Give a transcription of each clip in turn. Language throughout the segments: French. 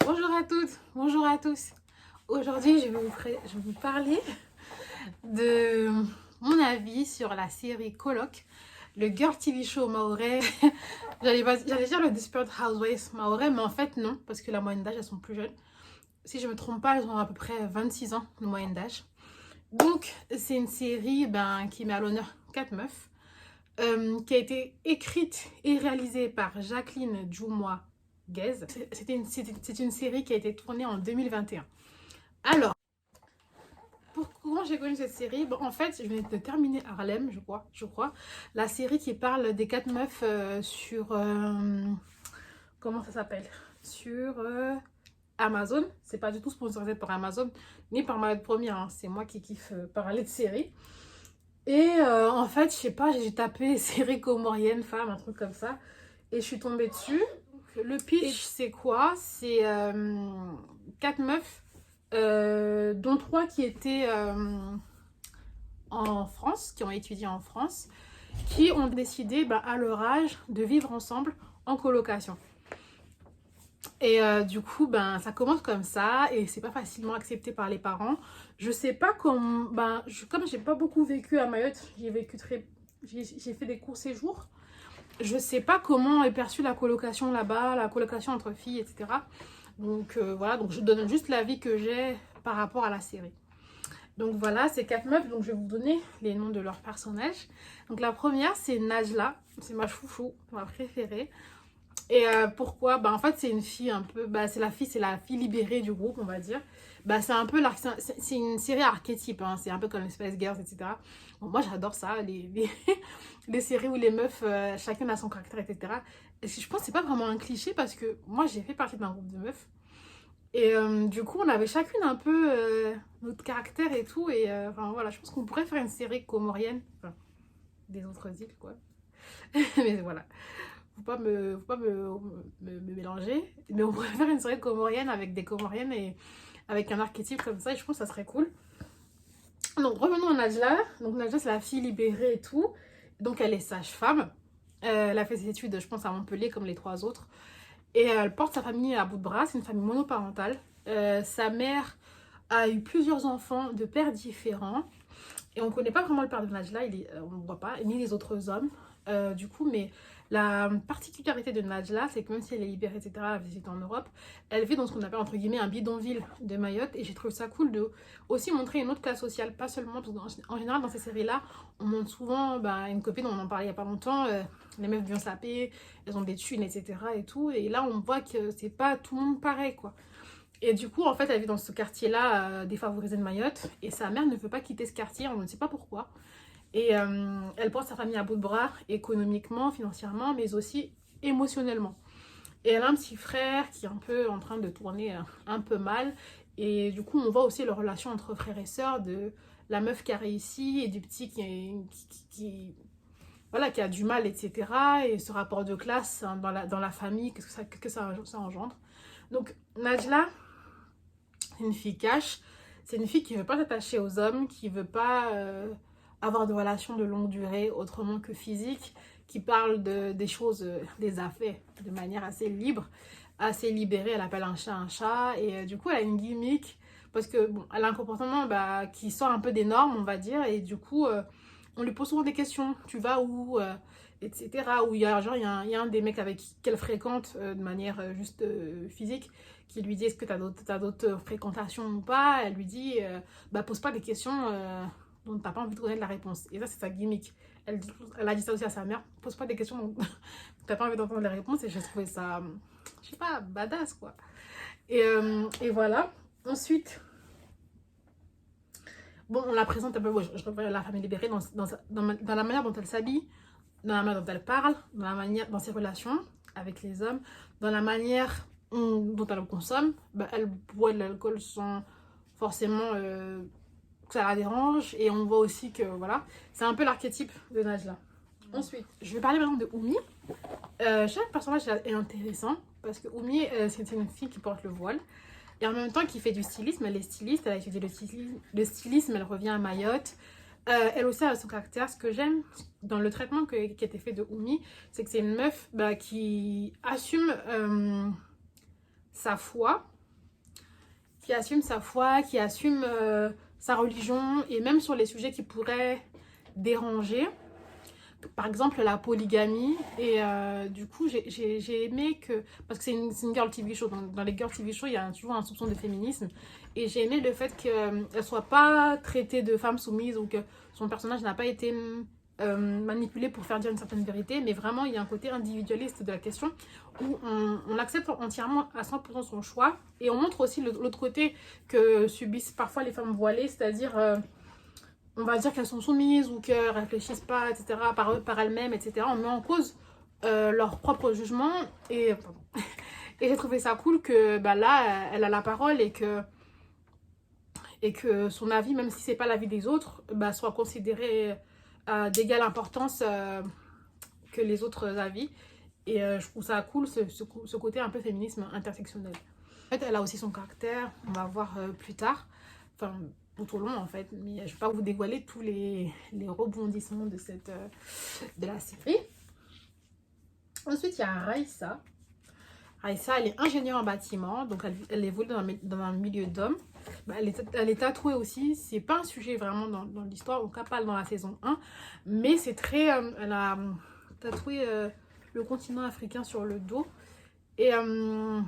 Bonjour à toutes, bonjour à tous. Aujourd'hui, je vais vous parler de mon avis sur la série Coloc, le Girl TV show mahorais. J'allais dire le Desperate Housewives mahorais, mais en fait non, parce que la moyenne d'âge, elles sont plus jeunes. Si je me trompe pas, elles ont à peu près 26 ans de moyenne d'âge. Donc, c'est une série qui met à l'honneur 4 meufs, qui a été écrite et réalisée par Jacqueline Djoumois Guez. C'est une série qui a été tournée en 2021. Alors, comment j'ai connu cette série? Bon, en fait, je venais de terminer Harlem, je crois. La série qui parle des 4 meufs sur... comment ça s'appelle? Sur Amazon. C'est pas du tout sponsorisé par Amazon, ni par ma première. Hein. C'est moi qui kiffe parler de séries. Et en fait, je sais pas, j'ai tapé série comorienne, femme, un truc comme ça. Et je suis tombée dessus. Le pitch, c'est quoi? C'est 4 meufs, dont 3 qui étaient en France, qui ont étudié en France, qui ont décidé à leur âge de vivre ensemble en colocation. Et du coup, ça commence comme ça et c'est pas facilement accepté par les parents. Je sais pas comment. Comme j'ai pas beaucoup vécu à Mayotte, j'ai fait des courts séjours. Je sais pas comment est perçue la colocation là-bas, la colocation entre filles, etc. Donc voilà, donc je donne juste l'avis que j'ai par rapport à la série. Donc voilà, c'est 4 meufs, donc je vais vous donner les noms de leurs personnages. Donc la première, c'est Najla, c'est ma chouchou, ma préférée. Et pourquoi? En fait, c'est une fille un peu, c'est la fille libérée du groupe, on va dire. C'est un peu, c'est une série archétype, hein, c'est un peu comme les Spice Girls, etc. Bon, moi, j'adore ça, les séries où les meufs, chacune a son caractère, etc. Et je pense que c'est pas vraiment un cliché parce que moi, j'ai fait partie d'un groupe de meufs. Et du coup, on avait chacune un peu notre caractère et tout. Et enfin, voilà, je pense qu'on pourrait faire une série comorienne, enfin, des autres îles, quoi. Mais voilà. Faut pas me mélanger. Mais on pourrait faire une série comorienne avec des comoriennes et avec un archétype comme ça. Et je pense que ça serait cool. Donc revenons à Najla. Donc Najla, c'est la fille libérée et tout. Donc elle est sage-femme. Elle a fait ses études, je pense, à Montpellier comme les 3 autres. Et elle porte sa famille à bout de bras. C'est une famille monoparentale. Sa mère a eu plusieurs enfants de pères différents. Et on ne connaît pas vraiment le père de Najla, on ne voit pas, ni les autres hommes. Du coup, mais la particularité de Najla, c'est que même si elle est libérée, etc., elle visite en Europe, elle vit dans ce qu'on appelle entre guillemets un bidonville de Mayotte. Et j'ai trouvé ça cool de aussi montrer une autre classe sociale, pas seulement, parce qu'en général, dans ces séries-là, on montre souvent une copine, on en parlait il n'y a pas longtemps, les meufs bien sapées, elles ont des thunes, etc. Et tout. Et là, on voit que c'est pas tout le monde pareil, quoi. Et du coup, en fait, elle vit dans ce quartier-là, défavorisé de Mayotte. Et sa mère ne veut pas quitter ce quartier, on ne sait pas pourquoi. Et elle porte sa famille à bout de bras, économiquement, financièrement, mais aussi émotionnellement. Et elle a un petit frère qui est un peu en train de tourner un peu mal. Et du coup, on voit aussi leur relation entre frères et sœurs, de la meuf qui a réussi et du petit voilà, qui a du mal, etc. Et ce rapport de classe hein, dans la famille, qu'est-ce que ça engendre. Donc, Najla, c'est une fille cash. C'est une fille qui ne veut pas s'attacher aux hommes, qui ne veut pas avoir de relations de longue durée autrement que physique, qui parle des choses, des affaires de manière assez libre, assez libérée. Elle appelle un chat un chat. Et du coup, elle a une gimmick parce que bon, elle a un comportement qui sort un peu des normes, on va dire. Et du coup, on lui pose souvent des questions. Tu vas où etc. Où il y a, genre, il y a un des mecs avec qu'elle fréquente de manière juste physique qui lui dit est-ce que t'as d'autres fréquentations ou pas. Elle lui dit pose pas des questions dont t'as pas envie de connaître la réponse. Et ça, c'est sa gimmick. Elle a dit ça aussi à sa mère, pose pas des questions dont t'as pas envie d'entendre les réponses. Et j'ai trouvé ça, je sais pas, badass quoi. Et voilà. Ensuite, bon, on la présente un peu, je revois la famille libérée dans la manière dont elle s'habille, dans la manière dont elle parle, dans ses relations avec les hommes, dans la manière dont elle consomme. Elle boit de l'alcool sans forcément que ça la dérange. Et on voit aussi que voilà, c'est un peu l'archétype de Najla. Ensuite, je vais parler maintenant de Oumi. Chaque personnage est intéressant parce que Oumi, c'est une fille qui porte le voile. Et en même temps, qui fait du stylisme, elle est styliste, elle a étudié le stylisme, elle revient à Mayotte. Elle aussi a son caractère. Ce que j'aime dans le traitement qui a été fait de Oumi, c'est que c'est une meuf qui assume sa foi qui assume sa foi, qui assume sa religion, et même sur les sujets qui pourraient déranger. Par exemple, la polygamie. Et du coup, j'ai aimé que... Parce que c'est une girl TV show. Dans les girl TV show, il y a toujours un soupçon de féminisme. Et j'ai aimé le fait qu'elle ne soit pas traitée de femme soumise ou que son personnage n'a pas été manipulé pour faire dire une certaine vérité. Mais vraiment, il y a un côté individualiste de la question où on accepte entièrement à 100% son choix. Et on montre aussi l'autre côté que subissent parfois les femmes voilées, c'est-à-dire... on va dire qu'elles sont soumises ou qu'elles réfléchissent pas, etc., par elles-mêmes, etc. On met en cause leur propre jugement. Et j'ai trouvé ça cool que bah, là, elle a la parole et que son avis, même si c'est pas l'avis des autres, bah, soit considéré d'égale importance que les autres avis. Et je trouve ça cool, ce côté un peu féminisme intersectionnel. En fait, elle a aussi son caractère, on va voir plus tard. Enfin, tout au long en fait, mais je ne vais pas vous dévoiler tous les rebondissements de la série. Ensuite, il y a Raissa. Raissa, elle est ingénieure en bâtiment, donc elle évolue dans un milieu d'hommes. Bah, elle est tatouée aussi, c'est pas un sujet vraiment dans l'histoire, en tout cas pas dans la saison 1, mais c'est très... elle a tatoué le continent africain sur le dos. Et en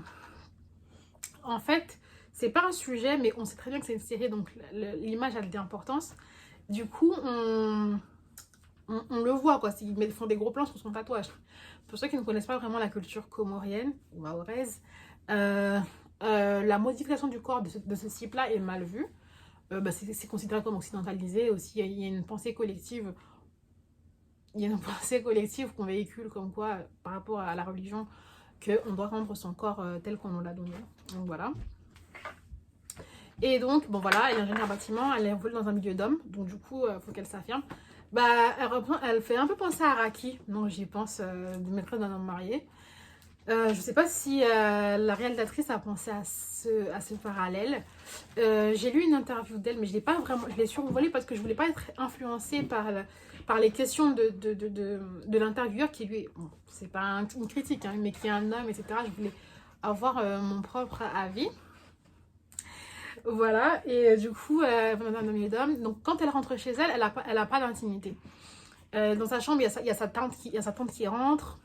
fait... c'est pas un sujet, mais on sait très bien que c'est une série, donc l'image a de l'importance. Du coup, on le voit, quoi. Ils font des gros plans sur son tatouage. Pour ceux qui ne connaissent pas vraiment la culture comorienne ou mahoraise, la modification du corps de ce type-là est mal vue. Bah, c'est considéré comme occidentalisé aussi. Il y a une pensée collective. Il y a une pensée collective qu'on véhicule comme quoi, par rapport à la religion, qu'on doit rendre son corps tel qu'on nous l'a donné. Donc voilà. Et donc, bon voilà, elle est ingénieure en bâtiment, elle évolue dans un milieu d'hommes, donc du coup, il faut qu'elle s'affirme. Bah, elle fait un peu penser à Raki, donc j'y pense, de maîtresse d'un homme marié. Je sais pas si la réalisatrice a pensé à ce parallèle. J'ai lu une interview d'elle, mais je l'ai survolée parce que je voulais pas être influencée par les questions de l'intervieweur qui lui, bon, c'est pas une critique, hein, mais qui est un homme, etc. Je voulais avoir mon propre avis. Voilà, et du coup, Madame d'homme, donc quand elle rentre chez elle, elle a pas d'intimité. Dans sa chambre, il y a sa tante qui rentre.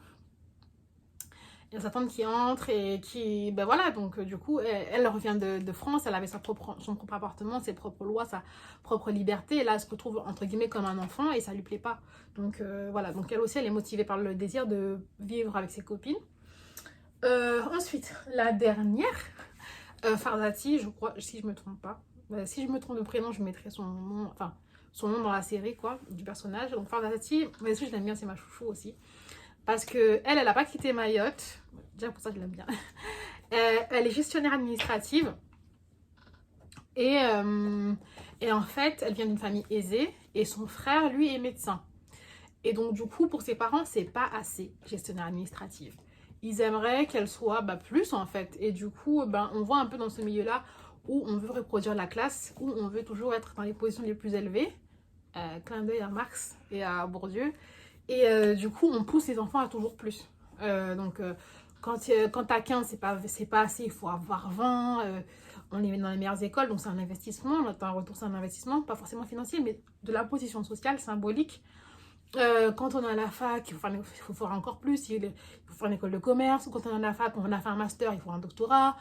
Il y a sa tante qui entre et qui... Ben voilà, donc du coup, elle revient de France, elle avait son propre appartement, ses propres lois, sa propre liberté. Et là, elle se retrouve, entre guillemets, comme un enfant et ça lui plaît pas. Donc voilà, donc elle aussi, elle est motivée par le désir de vivre avec ses copines. Ensuite, la dernière... Farzati, je crois, si je me trompe pas. Si je me trompe de prénom, je mettrai son nom dans la série, quoi, du personnage. Donc Farzati, mais je l'aime bien, c'est ma chouchou aussi. Parce que elle a pas quitté Mayotte. Déjà pour ça, je l'aime bien. Elle est gestionnaire administrative. Et en fait, elle vient d'une famille aisée. Et son frère, lui, est médecin. Et donc, du coup, pour ses parents, c'est pas assez gestionnaire administrative. Ils aimeraient qu'elle soit plus en fait. Et du coup, on voit un peu dans ce milieu-là où on veut reproduire la classe, où on veut toujours être dans les positions les plus élevées. Clin d'œil à Marx et à Bourdieu. Et du coup, on pousse les enfants à toujours plus. Quand t'as 15, c'est pas assez, il faut avoir 20. On les met dans les meilleures écoles, donc c'est un investissement. Un retour, c'est un investissement, pas forcément financier, mais de la position sociale, symbolique. Quand on est à la fac, il faut faire encore plus, il faut faire une école de commerce. Quand on est à la fac, on a fait un master, il faut un doctorat.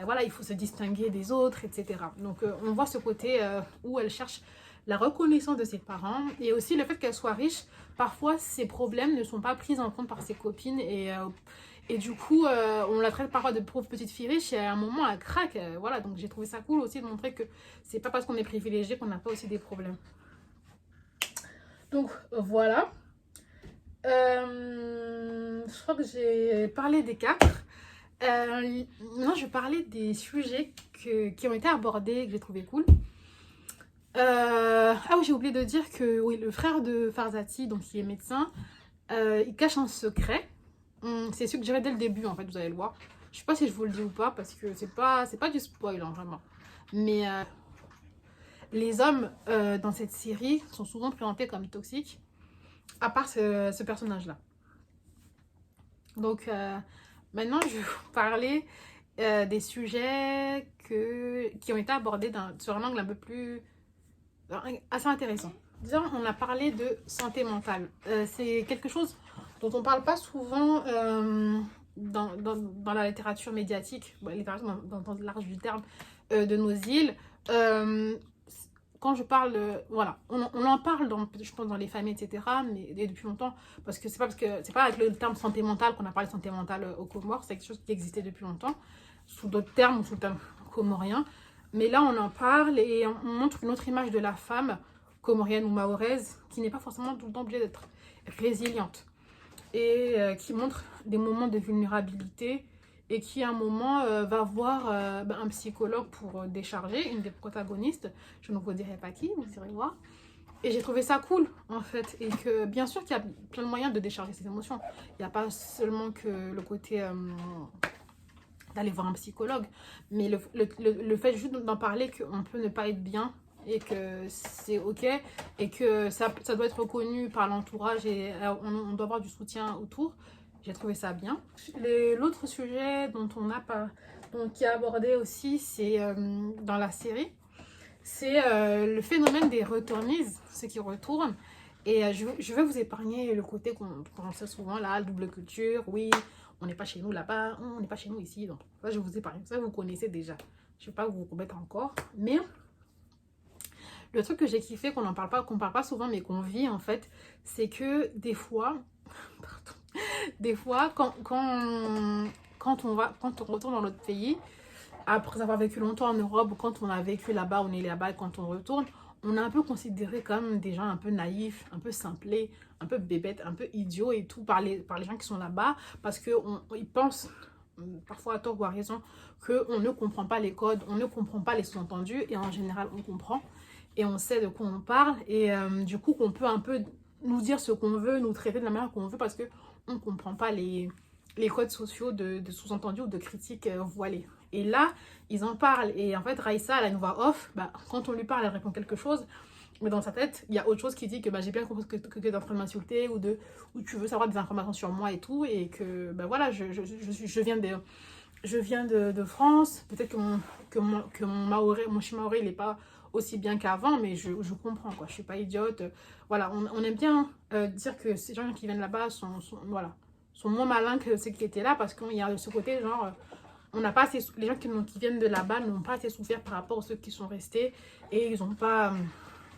Voilà, il faut se distinguer des autres, etc. Donc on voit ce côté où elle cherche la reconnaissance de ses parents et aussi le fait qu'elle soit riche. Parfois, ses problèmes ne sont pas pris en compte par ses copines et du coup, on la traite parfois de pauvre petite fille riche et à un moment, elle craque. Voilà, donc j'ai trouvé ça cool aussi de montrer que c'est pas parce qu'on est privilégié qu'on n'a pas aussi des problèmes. Donc voilà, je crois que j'ai parlé des 4. Maintenant, je vais parler des sujets qui ont été abordés et que j'ai trouvé cool. Ah oui, j'ai oublié de dire que oui, le frère de Farzati, donc qui est médecin, il cache un secret. C'est suggéré dès le début, en fait, vous allez le voir. Je sais pas si je vous le dis ou pas, parce que c'est pas du spoil, hein, vraiment. Mais les hommes dans cette série sont souvent présentés comme toxiques, à part ce personnage-là. Donc maintenant, je vais vous parler des sujets qui ont été abordés sur un angle un peu plus assez intéressant. Disons, on a parlé de santé mentale. C'est quelque chose dont on ne parle pas souvent dans la littérature médiatique, littérature dans le large du terme, de nos îles. Quand je parle, voilà, on en parle, je pense, dans les familles, etc., mais depuis longtemps, parce que c'est pas avec le terme santé mentale qu'on a parlé de santé mentale aux Comores, c'est quelque chose qui existait depuis longtemps, sous d'autres termes, sous le terme comorien. Mais là, on en parle et on montre une autre image de la femme comorienne ou mahoraise qui n'est pas forcément tout le temps obligée d'être résiliente et qui montre des moments de vulnérabilité et qui à un moment va voir un psychologue pour décharger une des protagonistes. Je ne vous dirai pas qui, vous irez voir. Et j'ai trouvé ça cool en fait, et que bien sûr qu'il y a plein de moyens de décharger ses émotions. Il n'y a pas seulement que le côté d'aller voir un psychologue, mais le fait juste d'en parler qu'on peut ne pas être bien et que c'est ok et que ça doit être reconnu par l'entourage et on doit avoir du soutien autour. J'ai trouvé ça bien. L'autre sujet qui est abordé aussi, c'est dans la série, c'est le phénomène des returnees, ceux qui retournent. Et je vais vous épargner le côté qu'on sait souvent, là, double culture, oui, on n'est pas chez nous là-bas, on n'est pas chez nous ici. Donc, ça, je vous épargne. Ça, vous connaissez déjà. Je ne vais pas vous remettre encore. Mais le truc que j'ai kiffé, qu'on parle pas souvent, mais qu'on vit en fait, c'est que des fois, quand on retourne dans notre pays, après avoir vécu longtemps en Europe, ou quand on a vécu là-bas, on est là-bas, et quand on retourne, on est un peu considéré comme des gens un peu naïfs, un peu simplés, un peu bébêtes, un peu idiots et tout par les gens qui sont là-bas, parce qu'ils pensent, parfois à tort ou à raison, qu'on ne comprend pas les codes, on ne comprend pas les sous-entendus, et en général on comprend, et on sait de quoi on parle, et du coup qu'on peut un peu nous dire ce qu'on veut, nous traiter de la manière qu'on veut, parce qu'on ne comprend pas les codes sociaux de sous-entendus ou de critiques voilées. Et là, ils en parlent. Et en fait, Raïssa, elle a une voix off. Quand on lui parle, elle répond quelque chose. Mais dans sa tête, il y a autre chose qui dit que j'ai bien compris que tu es en train de m'insulter ou tu veux savoir des informations sur moi et tout. Et que voilà, je viens de France. Peut-être que mon chimaoré, il n'est pas aussi bien qu'avant, mais je comprends, quoi. Je suis pas idiote. Voilà, on aime bien dire que ces gens qui viennent là-bas sont moins malins que ceux qui étaient là, parce qu'il y a ce côté genre on n'a pas assez, les gens qui viennent de là-bas n'ont pas assez souffert par rapport à ceux qui sont restés et ils n'ont pas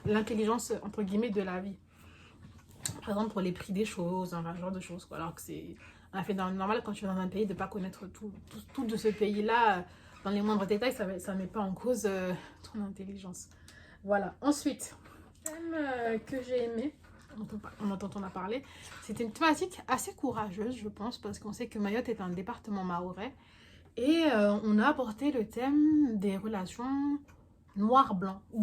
l'intelligence entre guillemets de la vie, par exemple pour les prix des choses, ce genre de choses, quoi. Alors que c'est un fait normal quand tu es dans un pays de ne pas connaître tout de ce pays-là dans les moindres détails. Ça ne met pas en cause ton intelligence. Voilà. Ensuite, thème que j'ai aimé, dont on a parlé, c'était une thématique assez courageuse, je pense, parce qu'on sait que Mayotte est un département mahorais. Et on a abordé le thème des relations noir-blanc, ou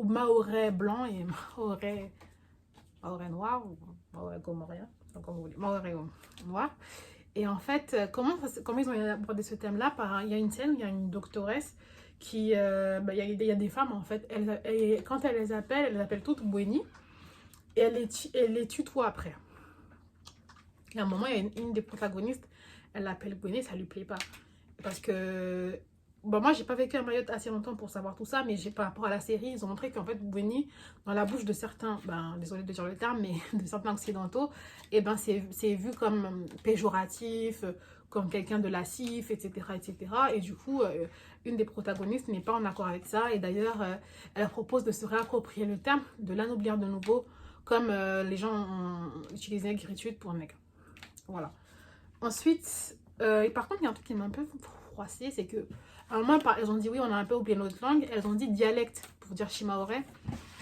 mahorais blanc et mahorais noir, ou mahorais comorien, comme vous voulez, mahorais noir. Et en fait, comment ils ont abordé ce thème-là? Il y a une scène, il y a une doctoresse qui... il y a des femmes, en fait, quand elles les appellent toutes Boueni, et elle les tutoie après. Et à un moment, il y a une des protagonistes, elle l'appelle Boueni, ça lui plaît pas. Parce que, moi, j'ai pas vécu à Mayotte assez longtemps pour savoir tout ça, mais par rapport à la série, ils ont montré qu'en fait, Boueni, dans la bouche de certains, désolé de dire le terme, mais de certains occidentaux, et c'est vu comme péjoratif, comme quelqu'un de lascif, etc., etc. Et du coup, une des protagonistes n'est pas en accord avec ça. Et d'ailleurs, elle propose de se réapproprier le terme, de l'anoblir de nouveau, comme les gens ont utilisé négritude pour nègre. Voilà. Ensuite, et par contre, il y a un truc qui m'a un peu froissée, c'est que, à un moment, elles ont dit oui, on a un peu oublié notre langue, elles ont dit dialecte pour dire chimaoré.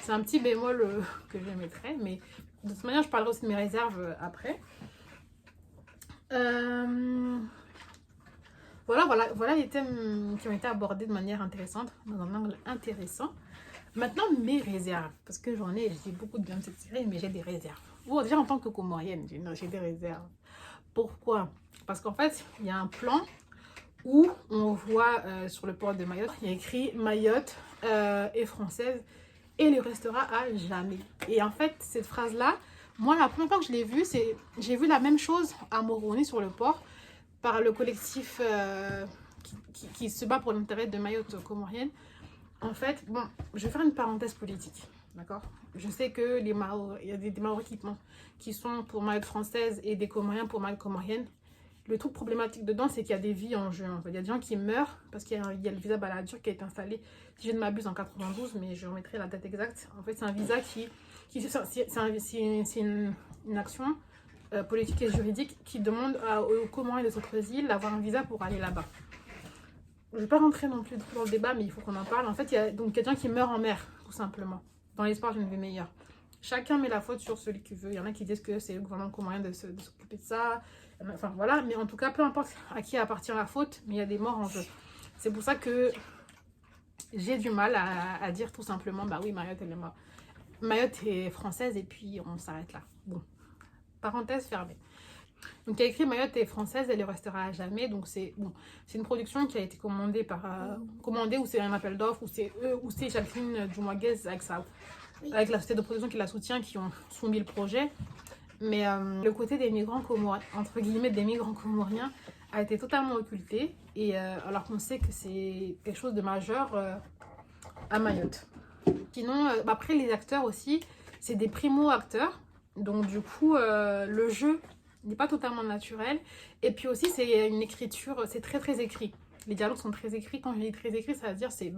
C'est un petit bémol que je mettrais, mais de toute manière, je parlerai aussi de mes réserves après. Voilà les thèmes qui ont été abordés de manière intéressante, dans un angle intéressant. Maintenant, mes réserves, parce que j'ai beaucoup de bien de cette série, mais j'ai des réserves. Bon, déjà en tant que comorienne, j'ai des réserves. Pourquoi? Parce qu'en fait, il y a un plan où on voit sur le port de Mayotte, il y a écrit Mayotte est française et le restera à jamais. Et en fait, cette phrase-là, moi, la première fois que je l'ai vue, j'ai vu la même chose à Moroni sur le port par le collectif qui se bat pour l'intérêt de Mayotte comorienne. En fait, bon, je vais faire une parenthèse politique, d'accord? Je sais que il y a des Maoris qui sont pour Mayotte française et des Comoriens pour Mayotte comorienne. Le truc problématique dedans, c'est qu'il y a des vies en jeu. En fait. Il y a des gens qui meurent parce qu'il y a le visa Balladur qui a été installé, si je ne m'abuse, en 92, mais je remettrai la date exacte. En fait, c'est un visa c'est une action politique et juridique qui demande aux Comoriens et des autres îles d'avoir un visa pour aller là-bas. Je ne vais pas rentrer non plus dans le débat, mais il faut qu'on en parle. En fait, il y a donc quelqu'un qui meurt en mer, tout simplement, dans l'espoir d'une vie meilleure. Chacun met la faute sur celui qui veut. Il y en a qui disent que c'est le gouvernement comorien de s'occuper de ça. Enfin voilà, mais en tout cas, peu importe à qui appartient la faute, mais il y a des morts en jeu. C'est pour ça que j'ai du mal à dire tout simplement, bah oui, Mayotte, elle est morte. Mayotte est française et puis on s'arrête là. Bon, parenthèse fermée. Donc il y a écrit Mayotte est française, elle le restera à jamais. Donc c'est bon, une production qui a été commandée ou c'est un appel d'offres, ou c'est Jacqueline Dumoiguez avec la société de production qui la soutient, qui ont soumis le projet. Mais le côté des migrants comoriens, entre guillemets des migrants comoriens, a été totalement occulté. Et alors qu'on sait que c'est quelque chose de majeur à Mayotte. Sinon, après les acteurs aussi, c'est des primo-acteurs. Donc du coup, le jeu n'est pas totalement naturel. Et puis aussi, c'est une écriture, c'est très très écrit. Les dialogues sont très écrits. Quand je dis très écrit, ça veut dire c'est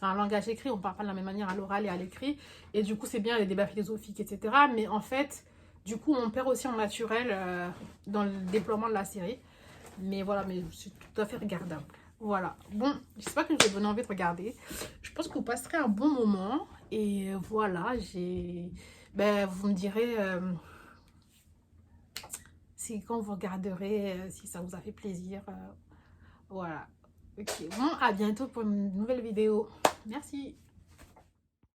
un langage écrit. On ne parle pas de la même manière à l'oral et à l'écrit. Et du coup, c'est bien les débats philosophiques, etc. Mais en fait, du coup, on perd aussi en naturel dans le déploiement de la série. Mais voilà, mais c'est tout à fait regardable. Voilà. Bon, j'espère que je vais vous donner envie de regarder. Je pense que vous passerez un bon moment. Et voilà, vous me direz si quand vous regarderez, si ça vous a fait plaisir. Voilà. Ok, bon, à bientôt pour une nouvelle vidéo. Merci.